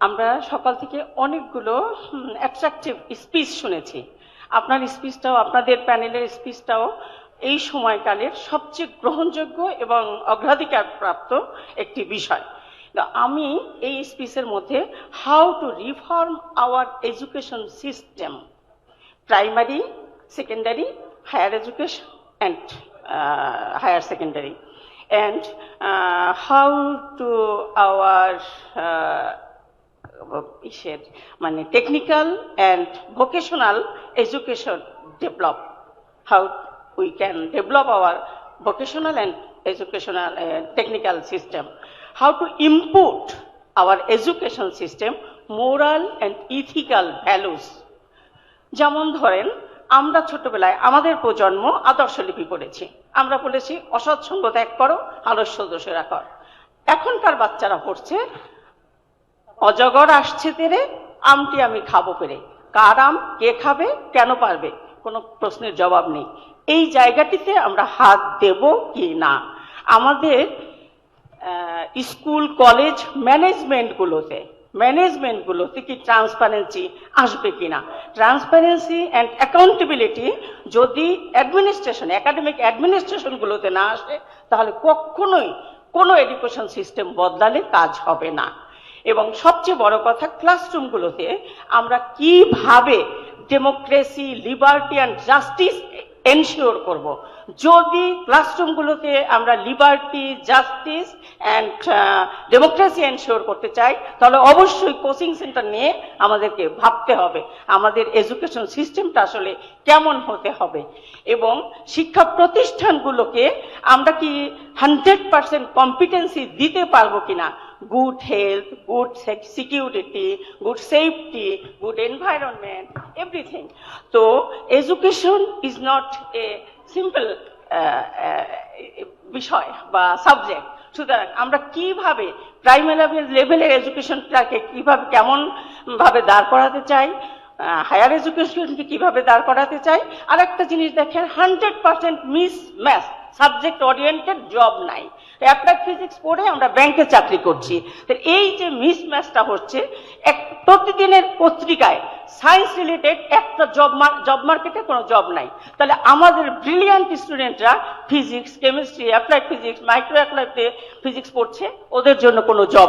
আমরা সকাল থেকে অনেকগুলো অ্যাট্রাকটিভ স্পিচ শুনেছি। আপনার স্পিচটাও, আপনাদের প্যানেলের স্পিচটাও এই সময়কালের সবচেয়ে গ্রহণযোগ্য এবং অগ্রাধিকার প্রাপ্ত একটি বিষয়। আমি এই স্পিচের মধ্যে how to reform our education system, primary, secondary, higher education and higher secondary, and how to our মানে technical and vocational education develop, how we can develop our vocational and educational technical system, how to import our education system moral and ethical values। যেমন ধরেন, আমরা ছোটবেলায় আমাদের প্রজন্ম আদর্শলিপি পড়েছি, আমরা বলেছি অসৎ সঙ্গ ত্যাগ করো, আদর্শ দোষেরা কর। এখনকার বাচ্চারা পড়ছে অজগর আসছে তেরে, আমটি আমি খাবো পেরে, কার আম কে খাবে কেন পারবে, কোনো প্রশ্নের জবাব নেই। এই জায়গাটিতে আমরা হাত দেব কি না? আমাদের স্কুল কলেজ ম্যানেজমেন্টগুলোতে কি ট্রান্সপারেন্সি আসবে কিনা? ট্রান্সপারেন্সি অ্যান্ড অ্যাকাউন্টেবিলিটি যদি একাডেমিক অ্যাডমিনিস্ট্রেশনগুলোতে না আসে, তাহলে কখনোই কোনো এডুকেশন সিস্টেম বদলালে কাজ হবে না। এবং সবচেয়ে বড় কথা, ক্লাসরুমগুলোতে আমরা কিভাবে democracy, liberty and justice ensure করব। যদি ক্লাসরুমগুলোতে আমরা liberty, justice and democracy ensure করতে চাই, তাহলে অবশ্যই কোচিং সেন্টার নিয়ে আমাদেরকে ভাবতে হবে আমাদের এডুকেশন সিস্টেমটা আসলে কেমন হতে হবে। এবং শিক্ষা প্রতিষ্ঠানগুলোকে আমরা কি 100% কম্পিটেন্সি দিতে পারবো কিনা? Good health, good security, good safety, good environment, everything. তো education is not a simple বিষয় বা সাবজেক্ট। সুতরাং আমরা কিভাবে প্রাইমারি লেভেলের এডুকেশনটাকে কিভাবে কেমন ভাবে দাঁড় করাতে চাই, হায়ার এডুকেশনকে কিভাবে দাঁড় করাতে চাই। আর একটা জিনিস দেখেন, 100% মিসম্যাচ, সাবজেক্ট ওরিয়েন্টেড জব নাই। অ্যাপ্লাইড ফিজিক্স পড়ে আমরা ব্যাংকে চাকরি করছি। এই যে মিসম্যাচটা হচ্ছে, প্রতিদিনের পত্রিকায় সায়েন্স রিলেটেড একটা জব মার্কেটে কোনো জব নাই। তাহলে আমাদের ব্রিলিয়ান্ট স্টুডেন্টরা physics, chemistry, applied physics, micro applied physics পড়ছে, ওদের জন্য কোনো জব